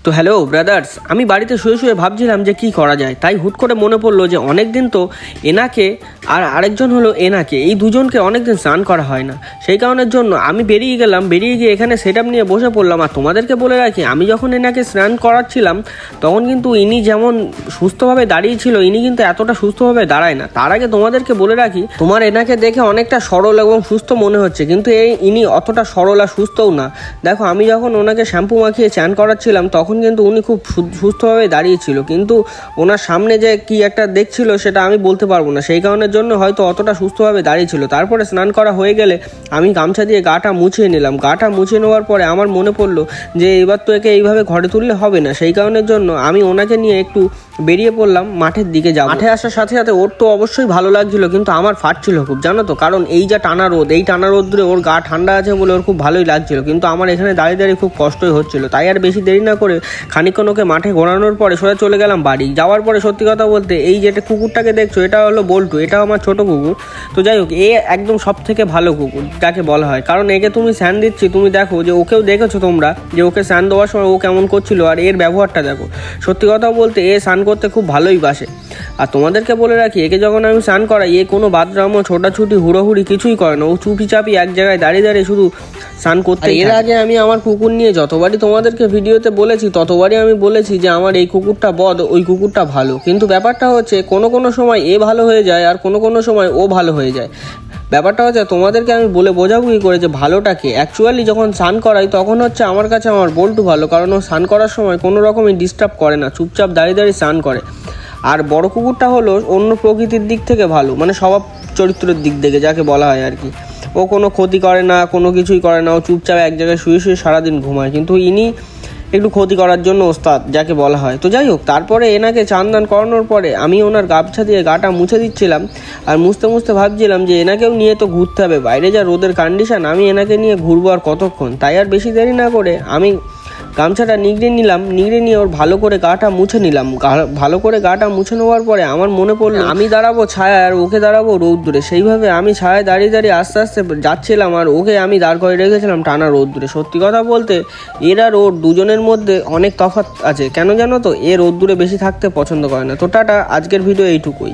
তো hello brothers, আমি বাড়িতে শুয়ে শুয়ে ভাবছিলাম যে কি করা যায়। তাই হুট করে মনে পড়লো যে অনেক দিন তো এনাকে আর আরেকজন হলো এনাকে, এই দুজনকে অনেক দিন স্নান করা হয় না। সেই কারণের জন্য আমি বেরিয়ে গিয়ে এখানে সেট আপ নিয়ে বসে পড়লাম। আর তোমাদেরকে বলে রাখি, আমি যখন এনাকে স্নান করাচ্ছিলাম তখন কিন্তু ইনি যেমন সুস্থভাবে দাঁড়িয়েছিল, ইনি কিন্তু এতটা সুস্থভাবে দাঁড়ায় না। তার আগে তোমাদেরকে বলে রাখি, তোমার এনাকে দেখে অনেকটা সরল এবং সুস্থ মনে হচ্ছে, কিন্তু ইনি অতটা সরল আর সুস্থও না। দেখো, আমি যখন ওনাকে শ্যাম্পু মাখিয়ে চান করাচ্ছিলাম তখন কিন্তু উনি খুব সুস্থভাবে দাঁড়িয়েছিল, কিন্তু ওনার সামনে যে কি একটা দেখছিল সেটা আমি বলতে পারবো না। সেই কারণের জন্য হয়তো অতটা সুস্থভাবে দাঁড়িয়েছিল। তারপরে স্নান করা হয়ে গেলে আমি গামছা দিয়ে গাটা মুছিয়ে নিলাম। গাটা মুছিয়ে নেওয়ার পরে আমার মনে পড়লো যে এবার তো একে এইভাবে ঘরে তুললে হবে না। সেই কারণের জন্য আমি ওনাকে নিয়ে একটু বেরিয়ে পড়লাম মাঠের দিকে যাব। মাঠে আসার সাথে সাথে ওর তো অবশ্যই ভালো লাগছিল, কিন্তু আমার ফাটছিল খুব, জানো তো। কারণ এই যে টানা রোদ, এই টানা রোদ ধরে ওর গা ঠান্ডা আছে বলে ওর খুব ভালোই লাগছিল, কিন্তু আমার এখানে দাঁড়িয়ে দাঁড়িয়ে খুব কষ্টই হচ্ছিল। তাই আর বেশি দেরি না করে খানিকক্ষণ ওকে মাঠে ঘোরানোর পরে সোজা চলে গেলাম বাড়ি। যাওয়ার পরে সত্যি কথা বলতে, এই যে কুকুরটাকে দেখছো, এটা হলো বল্টু, এটাও আমার ছোট কুকুর। তো যাই হোক, এ একদম সব থেকে ভালো কুকুর যাকে বলা হয়, কারণ একে তুমি স্যান দিচ্ছি, তুমি দেখো যে ওকেও দেখেছো তোমরা যে ওকে স্যান দেওয়ার সময় ও কেমন করছিল, আর এর ব্যবহারটা দেখো। সত্যি কথা বলতে এ স্নান করতে খুব ভালোই বাসে। আর তোমাদেরকে বলে রাখি, একে যখন আমি স্নান করাই, এ কোনো বাথরুমও ছোটাছুটি হুড়োহুড়ি কিছুই করে না। ও চুপি চাপি এক জায়গায় দাঁড়িয়ে দাঁড়িয়ে শুধু স্নান করতে। এর আগে আমি আমার কুকুর নিয়ে যতবারই তোমাদেরকে ভিডিওতে বলেছি, ততবারই আমি বলেছি যে আমার এই কুকুরটা বদ, ওই কুকুরটা ভালো। কিন্তু ব্যাপারটা হচ্ছে কোনো সময় এ ভালো হয়ে যায় আর কোনো সময় ও ভালো হয়ে যায়। ব্যাপারটা হচ্ছে তোমাদেরকে আমি বলে বোঝাবো কী করে যে ভালোটাকে। অ্যাকচুয়ালি যখন স্নান করাই তখন হচ্ছে আমার কাছে আমার বল্টু ভালো, কারণ ও স্নান করার সময় কোনো রকমই ডিস্টার্ব করে না, চুপচাপ দাঁড়িয়ে দাঁড়িয়ে স্নান করে। আর বড় কুকুরটা হলো অন্য প্রকৃতির দিক থেকে ভালো, মানে স্বভাব চরিত্রের দিক থেকে যাকে বলা হয় আর কি। ও কোনো ক্ষতি করে না, কোনো কিছুই করে না, ও চুপচাপ এক জায়গায় শুয়ে শুয়ে সারাদিন ঘুমায়। কিন্তু ইনি একটু ক্ষতি করার জন্য ওস্তাদ যাকে বলা হয়। তো যাই হোক, তারপরে এনাকে চান দান করানোর পরে আমি ওনার গামছা দিয়ে গাটা মুছে দিচ্ছিলাম। আর মুছতে মুছতে ভাবছিলাম যে এনাকেও নিয়ে তো ঘুরতে হবে, বাইরে যা রোদের কন্ডিশন, আমি এনাকে নিয়ে ঘুরবো আর কতক্ষণ। তাই আর বেশি দেরি না করে আমি গামছাটা নিগড়ে নিয়ে ওর ভালো করে গাটা মুছে নিলাম। ভালো করে গাটা মুছে নেওয়ার পরে আমার মনে পড়লো আমি দাঁড়াবো ছায়া আর ওকে দাঁড়াবো রৌদ্রে। সেইভাবে আমি ছায়ায় দাঁড়িয়ে দাঁড়িয়ে আস্তে আস্তে যাচ্ছিলাম, আর ওকে আমি দাঁড় করে রেখেছিলাম টানা রৌদ্রে। সত্যি কথা বলতে এর আর ওর দুজনের মধ্যে অনেক তফাৎ আছে। কেন জানো তো, এ রৌদ্রে বেশি থাকতে পছন্দ করে না। তো টাটা, আজকের ভিডিও এইটুকুই।